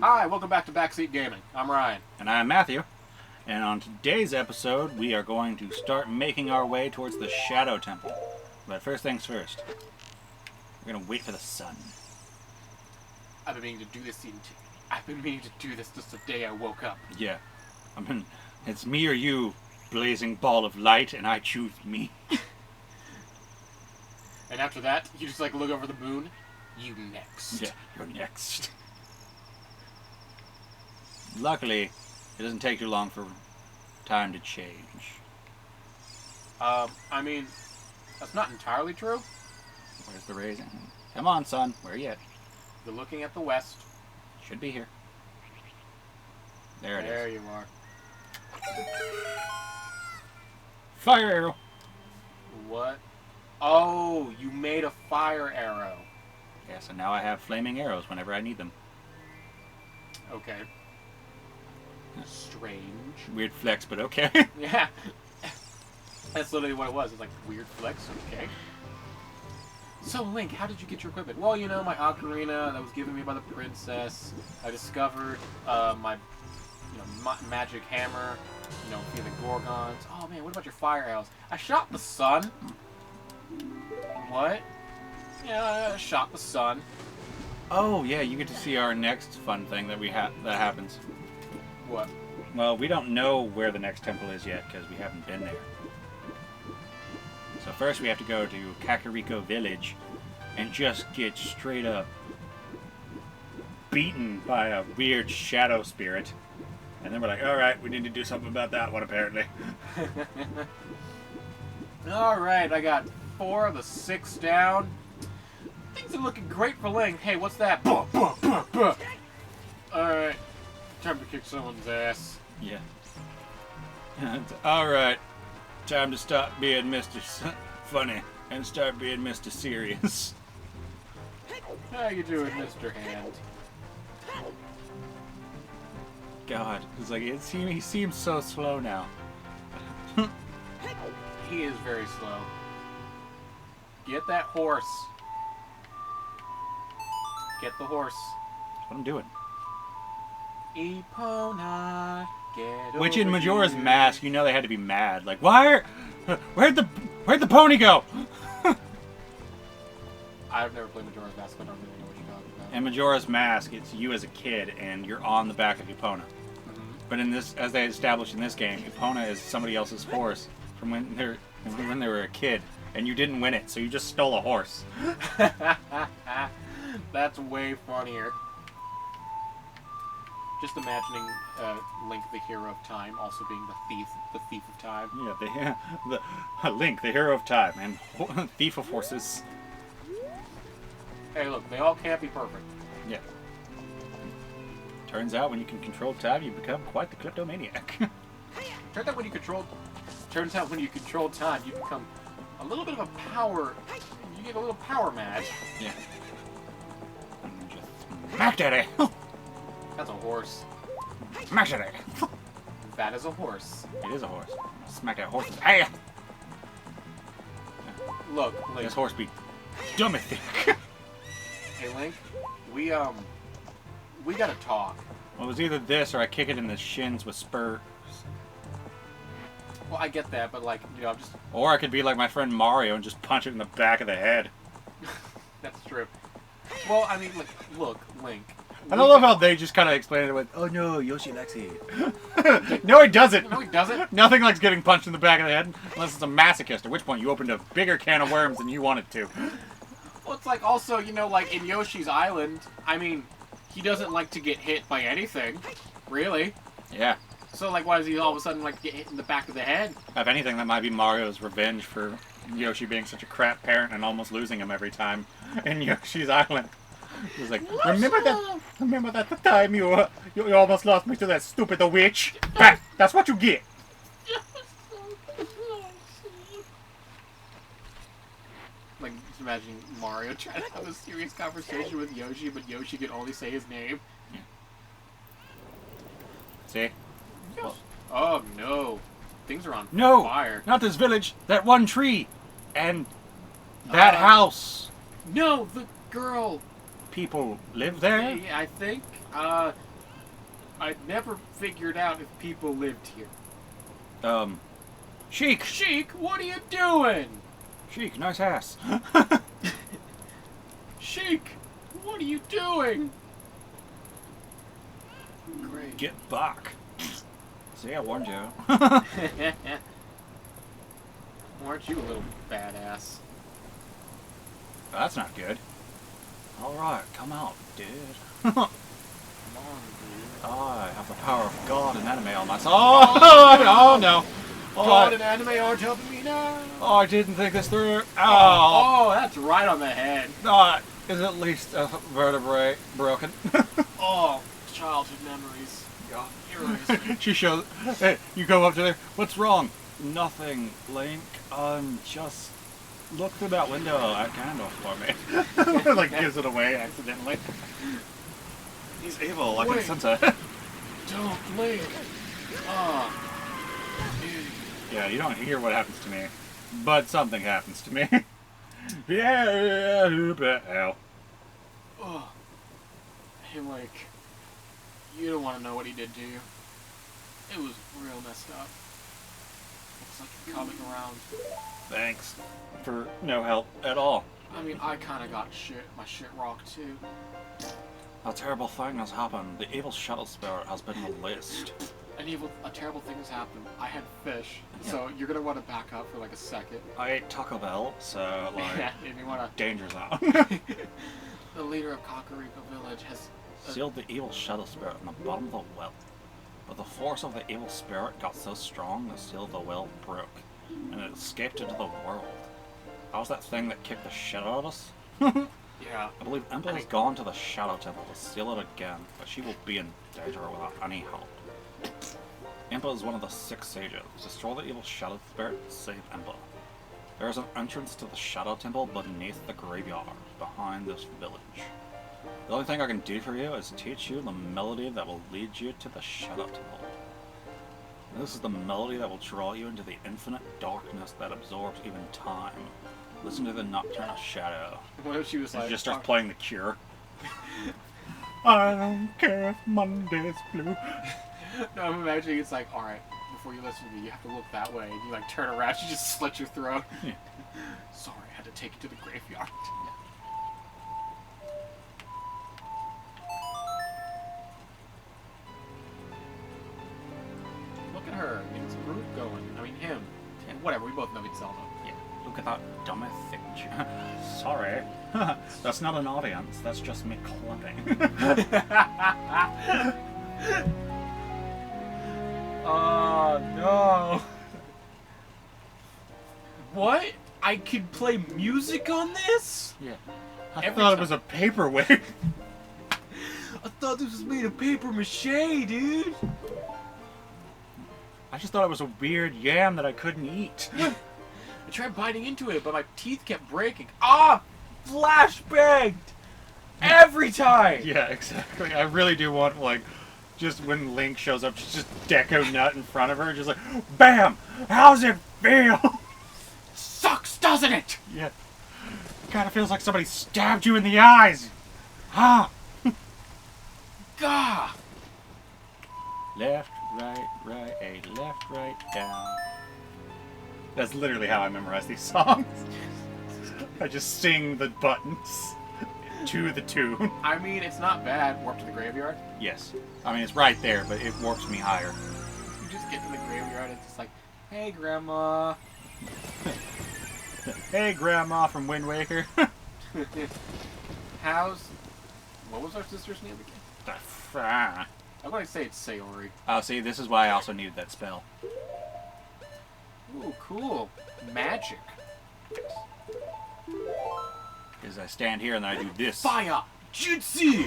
Hi, welcome back to Backseat Gaming. I'm Ryan. And I'm Matthew. And on today's episode, we are going to start making our way towards the Shadow Temple. But first things first, we're going to wait for the sun. I've been meaning to do this since the day I woke up. Yeah. It's me or you, blazing ball of light, and I choose me. And after that, you just look over the moon. You next. Yeah, you're next. Luckily, it doesn't take too long for time to change. I mean, that's not entirely true. Where's the raising? Come on, son. Where are you at? You're looking at the west. Should be here. There it is. There you are. Fire arrow. What? Oh, you made a fire arrow. Yeah, so now I have flaming arrows whenever I need them. Okay. Strange. Weird flex, but okay. Yeah. That's literally what it was. It's like weird flex. Okay. So, Link, how did you get your equipment? Well, you know, my ocarina that was given me by the princess. I discovered my, magic hammer. You know, via the Gorgons. Oh man, what about your fire arrows? I shot the sun. What? Yeah, I shot the sun. Oh yeah, you get to see our next fun thing that that happens. What? Well, we don't know where the next temple is yet because we haven't been there. So first we have to go to Kakariko Village and just get straight up beaten by a weird shadow spirit. And then we're like, alright, we need to do something about that one apparently. Alright, I got 4 of the 6 down. Things are looking great for Link. Hey, what's that? Alright. Time to kick someone's ass. Yeah. Alright. Time to stop being Mr. Funny and start being Mr. Serious. How you doing, Mr. Hand? God, it's like he seems so slow now. He is very slow. Get that horse. Get the horse. That's what I'm doing. Epona, get Which in over Majora's here. Mask, you know they had to be mad. Like, where'd the pony go? I've never played Majora's Mask, but I don't really know what you're talking about. In Majora's Mask, it's you as a kid, and you're on the back of Epona. But in this, as they established in this game, Epona is somebody else's horse from when they were a kid, and you didn't win it, so you just stole a horse. That's way funnier. Just imagining Link, the hero of time, also being the thief of time. Yeah, the Link, the hero of time, and thief of horses. Hey, look, they all can't be perfect. Yeah. Turns out when you can control time, you become quite the kleptomaniac. Turns out when you control time, you become a little bit of a power. You get a little power mad. Yeah. And just smack daddy. That's a horse. Smack daddy. That is a horse. It is a horse. Smack that horse's ass. Look, Link. This horse be dumb as thick. Hey, Link. We gotta talk. Well, it was either this or I kick it in the shins with spurs. Well, I get that, but I'm just. Or I could be like my friend Mario and just punch it in the back of the head. That's true. Well, I mean, look, Link. I don't love how they just kind of explain it with, oh no, Yoshi likes it. No, he doesn't. No, he doesn't. Nothing likes getting punched in the back of the head unless it's a masochist, at which point you opened a bigger can of worms than you wanted to. Well, it's like also, in Yoshi's Island, I mean, he doesn't like to get hit by anything, really. Yeah. So, why does he all of a sudden get hit in the back of the head? If anything, that might be Mario's revenge for Yoshi being such a crap parent and almost losing him every time in Yoshi's Island. He's like, remember that the time you almost lost me to that stupid witch? That's what you get. Just imagining Mario trying to have a serious conversation with Yoshi, but Yoshi can only say his name. Yeah. See? Well, oh no. Things are on No, fire. not this village. That one tree. And that house. No, the girl. People live there? I think. I never figured out if people lived here. Sheik! Sheik, what are you doing? Sheik, nice ass. Sheik, what are you doing? Great. Get back. See, I warned you. Aren't you a little badass? That's not good. Alright, come out, dude. Come on, dude. I have the power of God and anime on my side. Oh, no. God and anime aren't helping me now. Oh, I didn't think this through. Oh, that's right on the head. Is at least a vertebrae broken. Oh, childhood memories. Yeah. She shows. Hey, you go up to there. What's wrong? Nothing, Link. Just look through that window at candle for me. Like gives it away accidentally. He's evil, like a sensei. Don't Link. Oh. Yeah, you don't hear what happens to me, but something happens to me. Yeah, but hell. Oh. Hey, Link. You don't want to know what he did to you. It was real messed up. Looks like you're coming around. Thanks for no help at all. I mean, I kind of got my shit rocked too. A terrible thing has happened. The evil shuttle spirit has been released. A terrible thing has happened. I had fish, so you're gonna want to back up for like a second. I ate Taco Bell, so like if you wanna. danger zone. The leader of Kakariko Village has sealed the evil shuttle spirit in the bottom of the well. But the force of the evil spirit got so strong the seal of the well broke, and it escaped into the world. That was that thing that kicked the shit out of us? Yeah. I believe Impa has gone to the Shadow Temple to seal it again, but she will be in danger without any help. Impa is one of the 6 sages. Destroy the evil Shadow Spirit and save Impa. There is an entrance to the Shadow Temple beneath the graveyard, behind this village. The only thing I can do for you is teach you the melody that will lead you to the Shadow Temple. This is the melody that will draw you into the infinite darkness that absorbs even time. Listen to the nocturnal shadow. What if she was like... She just starts playing The Cure. I don't care if Monday's blue. No, I'm imagining it's like, alright, before you listen to me, you have to look that way, and you like turn around, she just slit your throat. Yeah. Sorry, I had to take you to the graveyard. Look at her, getting some groove going. I mean, him. And whatever, we both know it's Zelda. Yeah. Look at that dumb thing. Sorry. That's not an audience, that's just me clapping. Oh, no. What? I could play music on this? Yeah. I thought it was a paperweight. I thought this was made of paper mache, dude. I just thought it was a weird yam that I couldn't eat. I tried biting into it, but my teeth kept breaking. Ah! Flashbanged! Every time! Yeah, exactly. I really do want, like, just when Link shows up, just Deco Nut in front of her, just like, BAM! How's it feel? Sucks, doesn't it? Yeah. Kind of feels like somebody stabbed you in the eyes. Huh? Gah! Left, right, A, left, right, down. That's literally how I memorize these songs. I just sing the buttons to the tune. I mean, it's not bad. Warp to the graveyard. Yes. I mean, it's right there, but it warps me higher. You just get to the graveyard and it's just like, hey, Grandma. Hey, Grandma from Wind Waker. What was our sister's name again? I'm going to say it's Sayori. Oh, see, this is why I also needed that spell. Ooh, cool. Magic. Because I stand here and then I do this. Fire! Jutsu!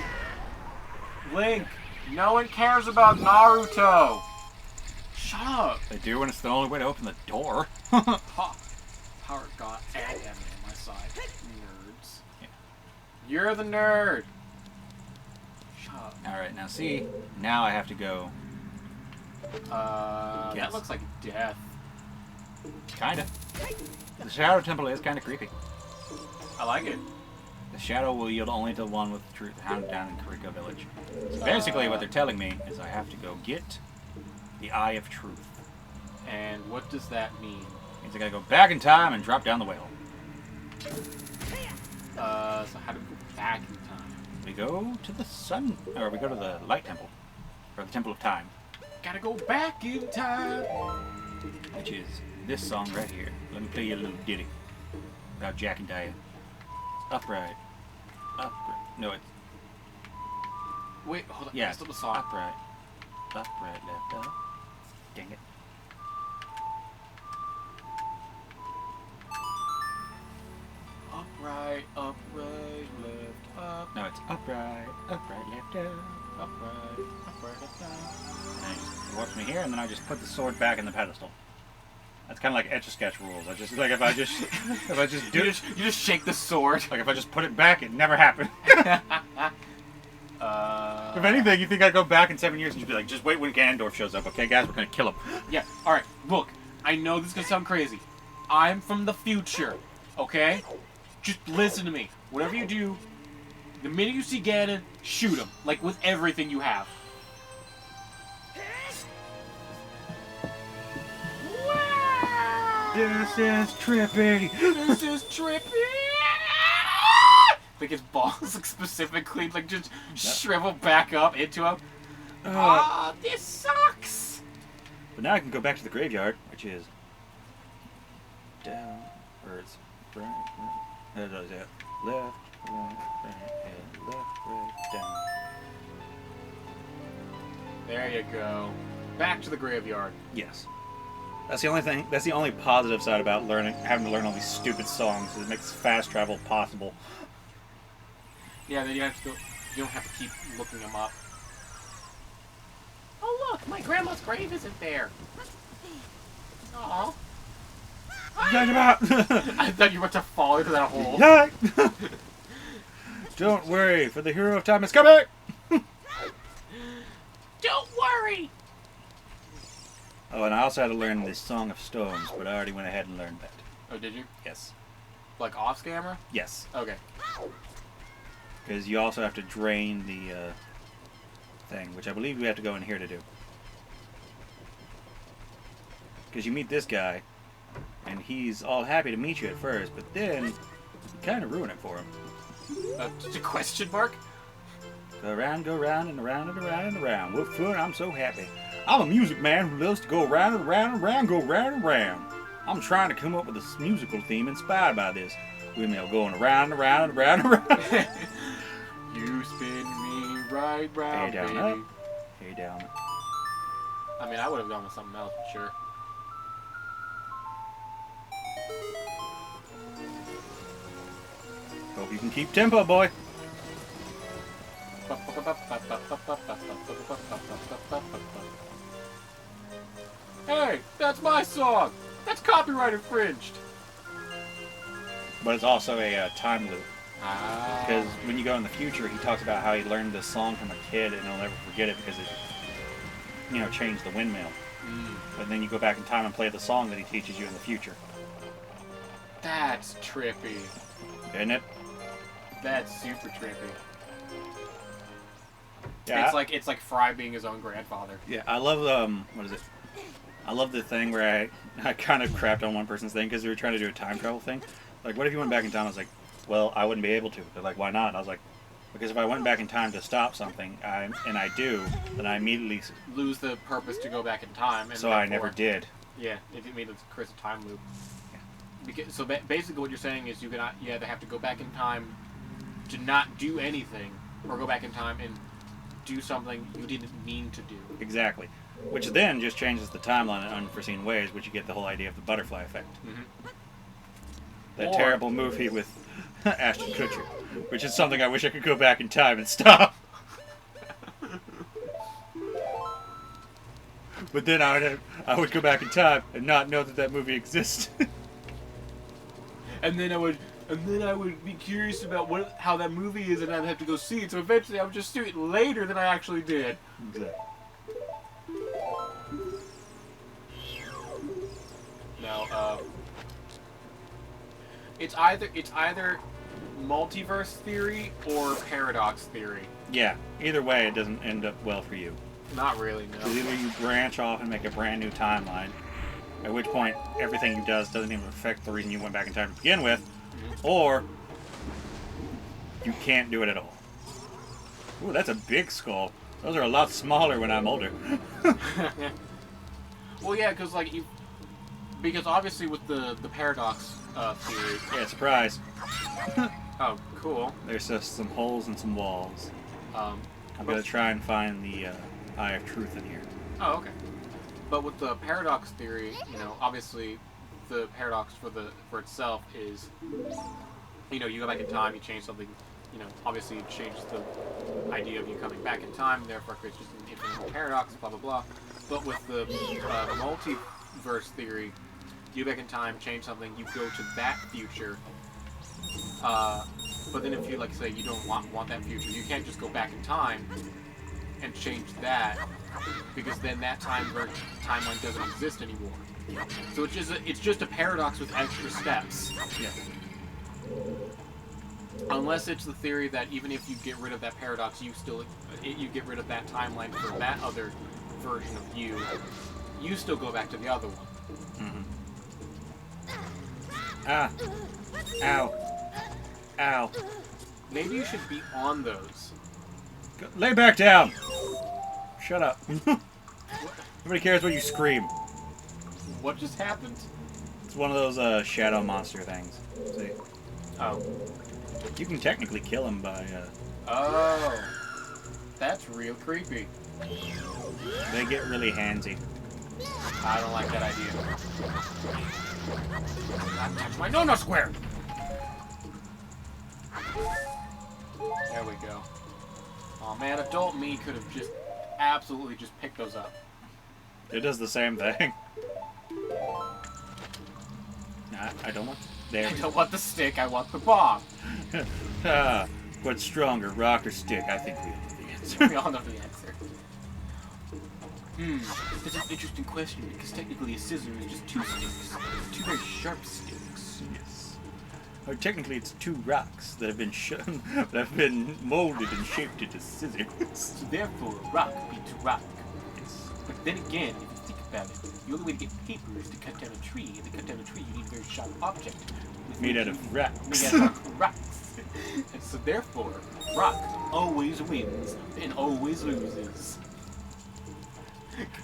Link, no one cares about Naruto. Shut up. They do when it's the only way to open the door. Ha! Power God and enemy on my side. Nerds. Yeah. You're the nerd. Shut up. Alright, now see, now I have to go. That looks like death. Kinda. The Shadow Temple is kinda creepy. I like it. The shadow will yield only to the one with the truth hounded down in Karika village. So basically what they're telling me is I have to go get the Eye of Truth. And what does that mean? Means I gotta go back in time and drop down the well. So how do we go back in time? We go to the sun, or we go to the light temple, or the temple of time. Gotta go back in time. Which is this song right here. Let me play you a little ditty about Jack and Diane. Upright. Upright. No, it's... Wait, hold on. Yeah, That's not the song. upright. Upright, left up. Dang it. Upright, upright, left, up. No, it's upright, upright, left up. Upright, upright, left, up. And I just watch me here, and then I just put the sword back in the pedestal. That's kind of like Etch-a-Sketch rules. I just like if I just do you just shake the sword. like if I just put it back, it never happened. If anything, you think I'd go back in 7 years and just be like, just wait when Ganondorf shows up, okay, guys? We're gonna kill him. Yeah. All right. Look, I know this is gonna sound crazy. I'm from the future. Okay. Just listen to me. Whatever you do, the minute you see Ganon, shoot him. Like with everything you have. This is trippy. This is trippy. Like his balls, like specifically, like just shrivel back up into him. This sucks. But now I can go back to the graveyard, which is down, or it's right, left, right, and left, right, down. There you go. Back to the graveyard. Yes. That's the only thing. That's the only positive side about having to learn all these stupid songs. Is it makes fast travel possible. Yeah, then you have to go. You don't have to keep looking them up. Oh look, my grandma's grave isn't there. Aww. I thought you were about to fall into that hole. Don't worry, for the hero of time is coming. Don't worry. Oh, and I also had to learn this Song of Stones, but I already went ahead and learned that. Oh, did you? Yes. Like off camera? Yes. Okay. Because you also have to drain the thing, which I believe we have to go in here to do. Because you meet this guy, and he's all happy to meet you at first, but then you kind of ruin it for him. Just a question mark? Go around, and around, and around, and around. With fun, I'm so happy. I'm a music man who loves to go around and around and around, go round and round. I'm trying to come up with a musical theme inspired by this. Windmill going around and around and around and around. You spin me right round, Hey down, baby. up. Hey down. I mean, I would have gone with something else, but sure. Hope you can keep tempo, boy. Hey, that's my song. That's copyright infringed. But it's also a time loop. Ah. Because when you go in the future, he talks about how he learned this song from a kid and he'll never forget it because it, changed the windmill. But then you go back in time and play the song that he teaches you in the future. That's trippy. Isn't it? That's super trippy. Yeah. It's like Fry being his own grandfather. Yeah, I love what is it? I love the thing where I kind of crapped on one person's thing because they were trying to do a time travel thing. Like, what if you went back in time? I was like, well, I wouldn't be able to. They're like, why not? And I was like, because if I went back in time to stop something, and I do, then I immediately lose the purpose to go back in time. And so I never did. Yeah, it made it create a time loop. Yeah. So basically, what you're saying is you either have to go back in time to not do anything, or go back in time and do something you didn't mean to do. Exactly. Which then just changes the timeline in unforeseen ways, which you get the whole idea of the butterfly effect. Mm-hmm. That terrible movie with Ashton Kutcher, which is something I wish I could go back in time and stop. But then I would go back in time and not know that movie existed. And then I would be curious about how that movie is, and I'd have to go see it. So eventually, I would just see it later than I actually did. Exactly. Now, it's either multiverse theory or paradox theory? Yeah. Either way, it doesn't end up well for you. Not really, no. 'Cause either you branch off and make a brand new timeline, at which point everything you does doesn't even affect the reason you went back in time to begin with, or you can't do it at all. Ooh, that's a big skull. Those are a lot smaller when I'm older. Well, yeah, because like because obviously with the paradox theory. Yeah, surprise. Oh, cool. There's just some holes and some walls. I'm gonna try and find the Eye of Truth in here. Oh, okay. But with the paradox theory, obviously, the paradox for itself is, you go back in time, you change something, obviously it changes the idea of you coming back in time, and therefore creates just an infinite paradox, blah blah blah. But with the multiverse theory, you go back in time, change something, you go to that future. But then if you, like, say you don't want that future, you can't just go back in time and change that, because then that timeline doesn't exist anymore. So it's just a paradox with extra steps. Yeah. Unless it's the theory that even if you get rid of that paradox, you get rid of that timeline for that other version of you still go back to the other one. Mm-hmm. Ah. Ow. Ow. Maybe you should be on those. Lay back down! Shut up. Nobody cares what you scream. What just happened? It's one of those shadow monster things. See? Oh. You can technically kill him by... Oh. That's real creepy. They get really handsy. I don't like that idea. Not touch my no-no square! There we go. Oh man, adult me could have just absolutely just picked those up. It does the same thing. Nah, I don't want... There. I don't want the stick, I want the bomb. What's stronger, rock or stick? I think we all know the answer. We all know the answer. It's an interesting question, because technically a scissor is just two sticks. Two very sharp sticks. Yes. Or technically it's two rocks that have been molded and shaped into scissors. So therefore, rock beats rock. Yes. But then again, if you think about it, the only way to get paper is to cut down a tree, and to cut down a tree you need a very sharp object. Made out of rocks. Made out of rocks. And so therefore, rock always wins and always loses.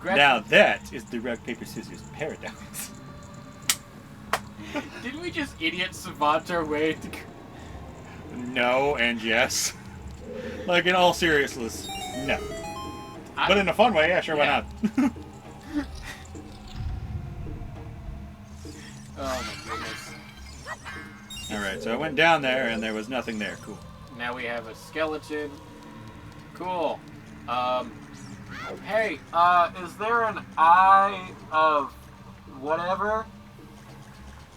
Now that is the rock, paper, scissors paradox. Didn't we just idiot savant our way to... No and yes. Like, in all seriousness, no. But in a fun way, yeah, sure, Yeah. why not? Oh my goodness. Alright, so I went down there and there was nothing there. Cool. Now we have a skeleton. Cool. Hey, is there an eye of whatever?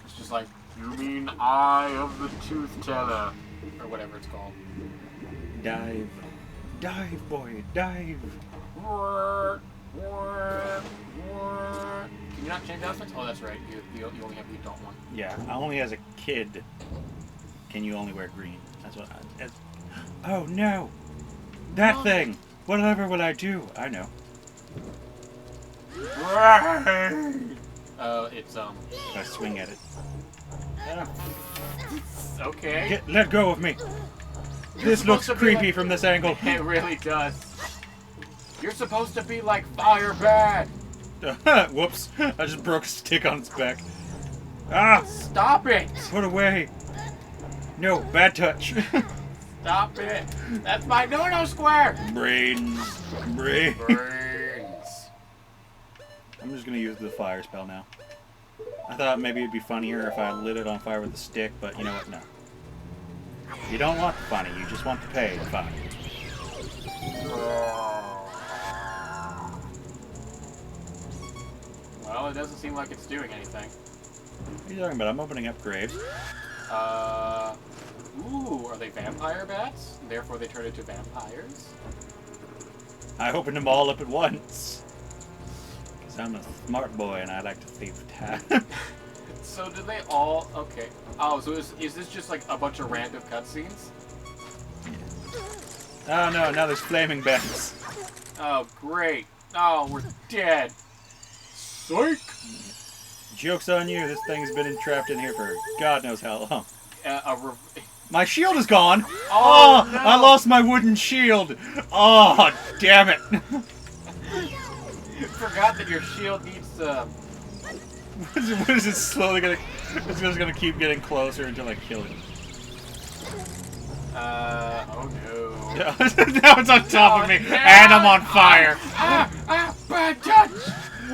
It's just like, you mean Eye of the Tooth Teller, or whatever it's called. Dive. Dive, boy, dive. Can you not change outfits? Oh, that's right. You only have the adult one. Yeah, only as a kid can you only wear green. That's what Oh, no! That thing! Whatever will I do? I know. It's, I swing at it. Okay. Let go of me! This looks creepy from this angle. It really does. You're supposed to be like Fire Bad! Whoops. I just broke a stick on its back. Ah! Stop it! Put away! No, bad touch. Stop it! That's my no-no square! Brains. Brains. Brains. I'm just gonna use the fire spell now. I thought maybe it'd be funnier if I lit it on fire with a stick, but you know what? No. You don't want the funny, you just want the pay, the fire. Well, it doesn't seem like it's doing anything. What are you talking about? I'm opening up graves. Ooh, are they vampire bats? Therefore they turn into vampires? I opened them all up at once. Because I'm a smart boy and I like to save time. So do they all... Okay. Oh, so is this just like a bunch of random cutscenes? Oh no, now there's flaming bats. Oh, great. Oh, we're dead. Psych! Joke's on you, this thing's been entrapped in here for God knows how long. A My shield is gone! Oh, no. I lost my wooden shield! Oh, damn it! Forgot that your shield needs What is it slowly gonna... It's just gonna keep getting closer until I kill it. oh no. Now it's on top of me, no. and I'm on fire! Bad touch!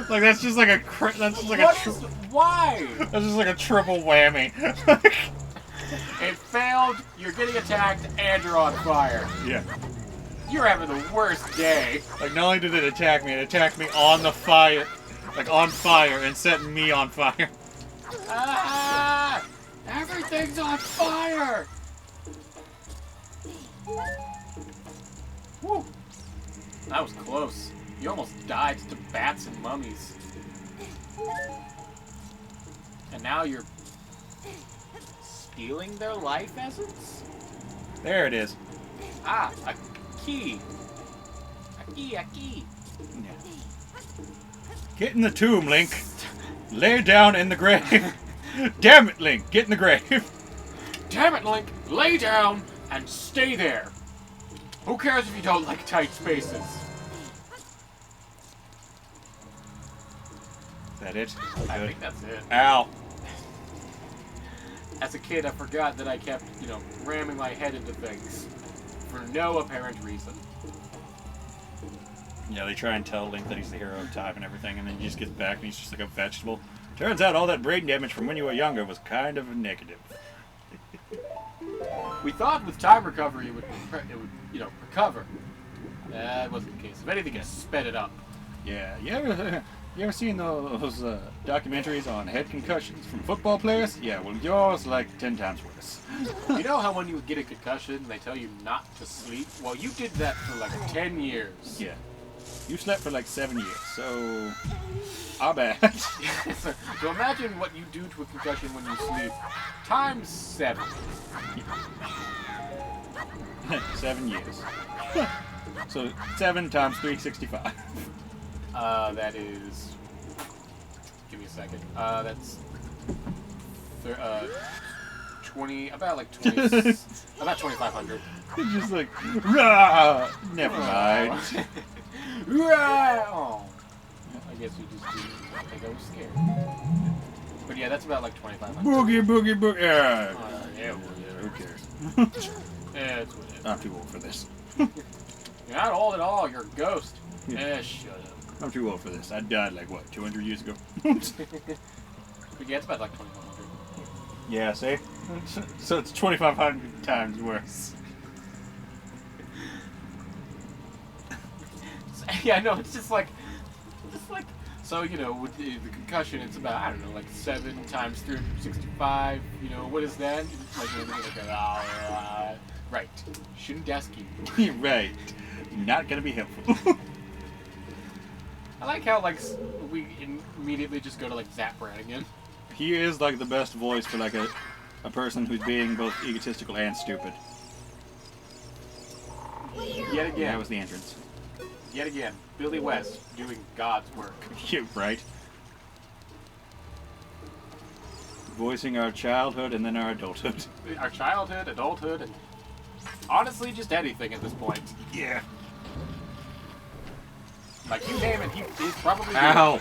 Like, that's just like a... That's just like Why? That's just like a triple whammy. It failed, you're getting attacked, and you're on fire. Yeah. You're having the worst day. Like, not only did it attack me on the fire. Like, on fire, and set me on fire. Ah! Everything's on fire! Woo! That was close. You almost died to bats and mummies. And now you're stealing their life essence? There it is. Ah, a key. A key. Yeah. Get in the tomb, Link. Lay down in the grave. Damn it, Link. Get in the grave. Damn it, Link. Lay down and stay there. Who cares if you don't like tight spaces? Is that it? I Good. think that's it. Ow. As a kid, I forgot that I kept, ramming my head into things. For no apparent reason. Yeah, they try and tell Link that he's the hero of time and everything, and then he just gets back and he's just like a vegetable. Turns out all that brain damage from when you were younger was kind of a negative. We thought with time recovery it would recover. That wasn't the case. If anything, it sped it up. Yeah, you ever seen those documentaries on head concussions from football players? Yeah, well, yours like 10 times worse. You know how when you get a concussion, they tell you not to sleep? Well, you did that for like 10 years. Yeah. You slept for like 7 years, so... Our bad. So imagine what you do to a concussion when you sleep. Times 7. 7 years. So 7 times 365. That is... Give me a second. That's... 20... About like 20... about 2,500. Just like... Rah! Never mind. Oh. I guess you just didn't think I was scared. But yeah, that's about like 2,500. Boogie, boogie, boogie. Yeah, Who cares? yeah, it's whatever. I'm too old for this. You're not old at all, you're a ghost. Yeah. Shut up. I'm too old for this. I died like, what, 200 years ago? But yeah, it's about like 2,500. Yeah, see? So it's 2,500 times worse. Yeah, no, it's just like, so, with the concussion, it's about, I don't know, like 7 times 365, what is that? Right. Shouldn't ask you. Right. Not gonna be helpful. I like how, we immediately just go to, Zap Brannigan. He is, like, the best voice for, like, a person who's being both egotistical and stupid. Yet again. That was the entrance. Yet again, Billy West doing God's work. Yeah, right. Voicing our childhood and then our adulthood. Our childhood, adulthood, and honestly, just anything at this point. Yeah. Like, you name it, he's probably... Ow!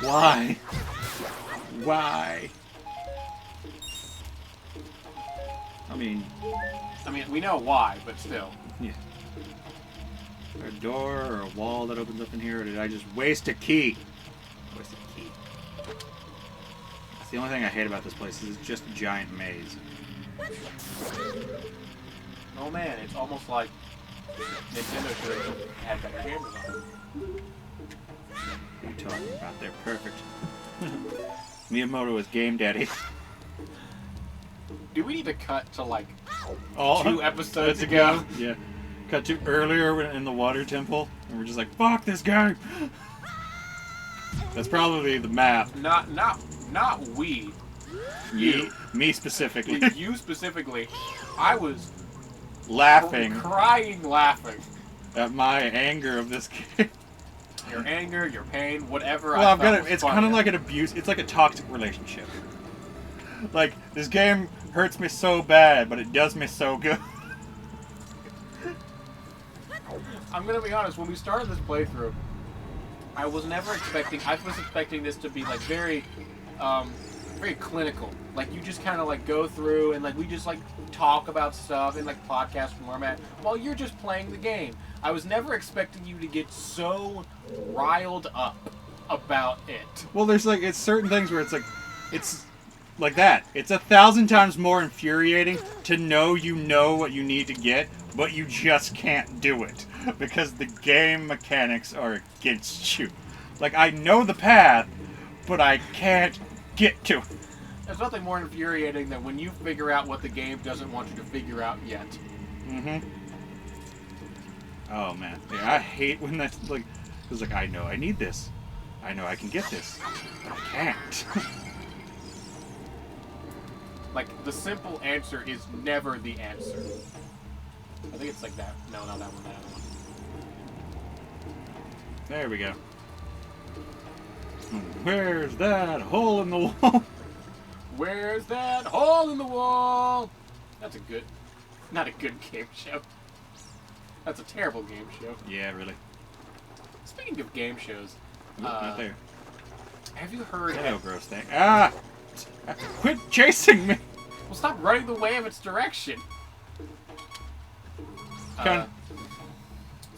Why? Why? I mean, we know why, but still. yeah. Is there a door or a wall that opens up in here, or did I just waste a key? Waste a key. That's the only thing I hate about this place is it's just a giant maze. Oh man, it's almost like Nintendo should have had better games on it. What are you talking about? They're perfect. Miyamoto is game daddy. Do we need to cut to, All 2 episodes ago? Yeah. Cut to earlier in the water temple, and we're just like, fuck this game! That's probably the map. Not not we. Me specifically. You specifically. I was Laughing crying laughing. at my anger of this game. Your anger, your pain, whatever. Well, I've got it. It's kind of like an abuse. It's like a toxic relationship. Like, this game hurts me so bad, but it does me so good. I'm gonna be honest. When we started this playthrough, I was never expecting. I was expecting this to be like very, very clinical. Like you just kind of like go through and like we just like talk about stuff in like podcast format while you're just playing the game. I was never expecting you to get so riled up about it. Well, there's like it's certain things where it's like that. It's 1,000 times more infuriating to know you know what you need to get, but you just can't do it because the game mechanics are against you. Like I know the path, but I can't get to it. There's nothing more infuriating than when you figure out what the game doesn't want you to figure out yet. Mm-hmm. Oh man, yeah, I hate when that's like, it's like I know I need this, I know I can get this, but I can't. Like the simple answer is never the answer. I think it's like that. No, not that one. That one. There we go. Where's that hole in the wall? Where's that hole in the wall? That's a good, not a good game show. That's a terrible game show. Yeah, really. Speaking of game shows, Not there. have you heard? Hello, gross thing. Ah! Quit chasing me! Well, stop running the way of its direction.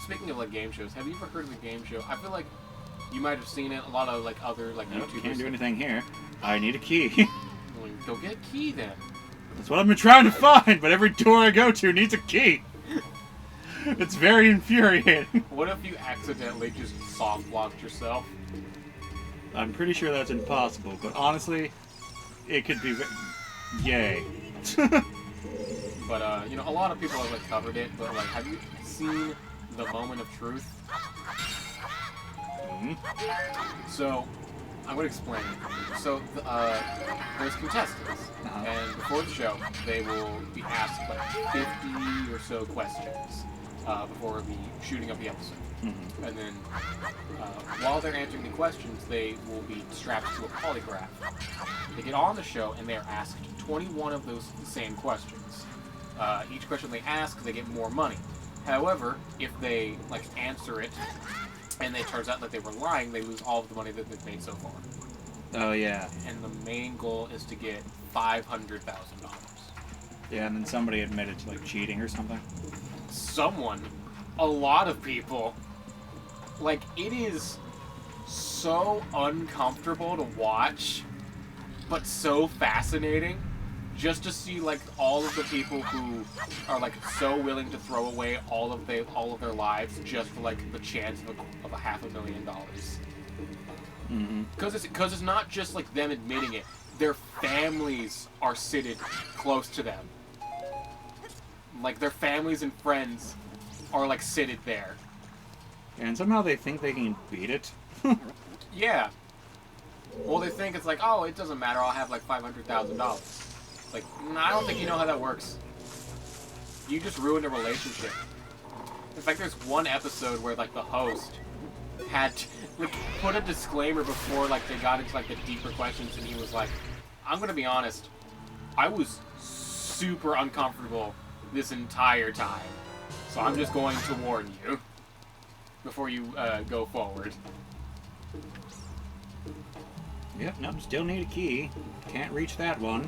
Speaking of like game shows, have you ever heard of a game show? I feel like you might have seen it. A lot of like other like Nope, YouTubers. can't do anything here. I need a key. Well, go get a key then. That's what I've been trying to find, but every door I go to needs a key. It's very infuriating. What if you accidentally just soft blocked yourself? I'm pretty sure that's impossible, but honestly, it could be. Yay. But you know, a lot of people have like covered it. But like, have you seen the moment of truth? Mm-hmm. So, I'm gonna explain it. So, there's contestants, and before the show, they will be asked like 50 or so questions before the shooting of the episode. Mm-hmm. And then, while they're answering the questions, they will be strapped to a polygraph. They get on the show, and they are asked 21 of those same questions. Each question they ask, they get more money. However, if they like answer it, and it turns out that they were lying, they lose all of the money that they've made so far. Oh, yeah. And the main goal is to get $500,000. Yeah, and then somebody admitted to, like, cheating or something. Someone, a lot of people, like, it is so uncomfortable to watch, but so fascinating. Just to see like all of the people who are like so willing to throw away all of their lives just for like the chance of a $500,000. Mm-hmm. Because it's not just like them admitting it; their families are seated close to them. Like their families and friends are like seated there. And somehow they think they can beat it. Yeah. Well, they think it's like, oh, it doesn't matter. I'll have like $500,000. Like, I don't think you know how that works. You just ruined a relationship. In fact, there's one episode where, like, the host had to, like, put a disclaimer before, like, they got into, like, the deeper questions, and he was like, I'm gonna be honest, I was super uncomfortable this entire time. So I'm just going to warn you before you go forward. Yep, nope, still need a key. Can't reach that one.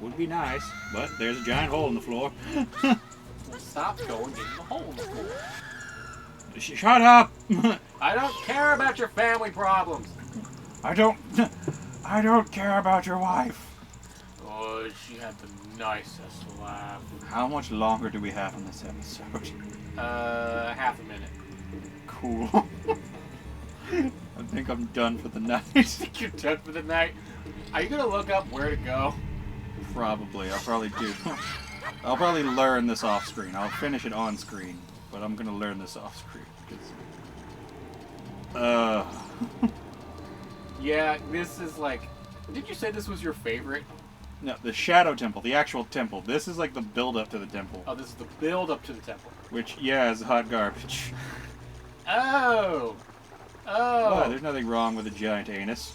Would be nice, but there's a giant hole in the floor. Well, stop going in the hole in the floor. Shut up! I don't care about your family problems. I don't care about your wife. Oh, she had the nicest laugh. How much longer do we have in this episode? Half a minute. Cool. I think I'm done for the night. Think you're done for the night? Are you gonna look up where to go? Probably. I'll probably do. I'll probably learn this off screen. I'll finish it on screen, but I'm gonna learn this off screen because. Yeah, this is like Did you say this was your favorite? No, the Shadow Temple, the actual temple. This is like the build-up to the temple. Oh, this is the build up to the temple. Which, yeah, is hot garbage. Oh! Oh! Well, there's nothing wrong with a giant anus.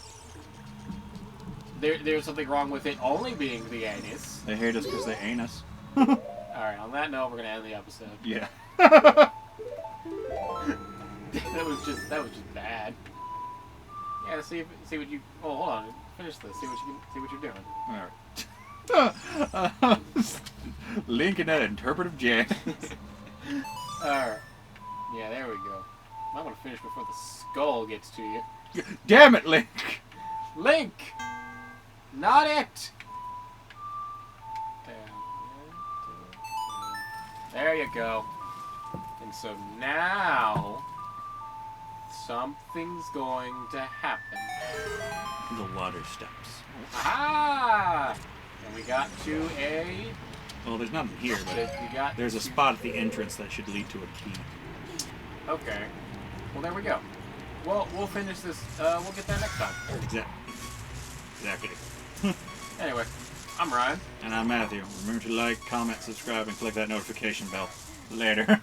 There's something wrong with it only being the anus. They hate us because they ain't us. Alright, on that note, we're gonna end the episode. Yeah. that was just bad. Yeah, see what you. Oh, hold on. Finish this. See what you're doing. Alright. Link and that interpretive jazz. Alright. Yeah, there we go. I want to finish before the skull gets to you. Damn it, Link! Link! Not it! There you go. And so now, something's going to happen. The water steps. Ah! And we got to a... Well, there's nothing here, but there's a spot at the entrance that should lead to a key. Okay. Well, there we go. Well, we'll finish this. We'll get that next time. Exactly. Anyway, I'm Ryan. And I'm Matthew. Remember to like, comment, subscribe, and click that notification bell. Later.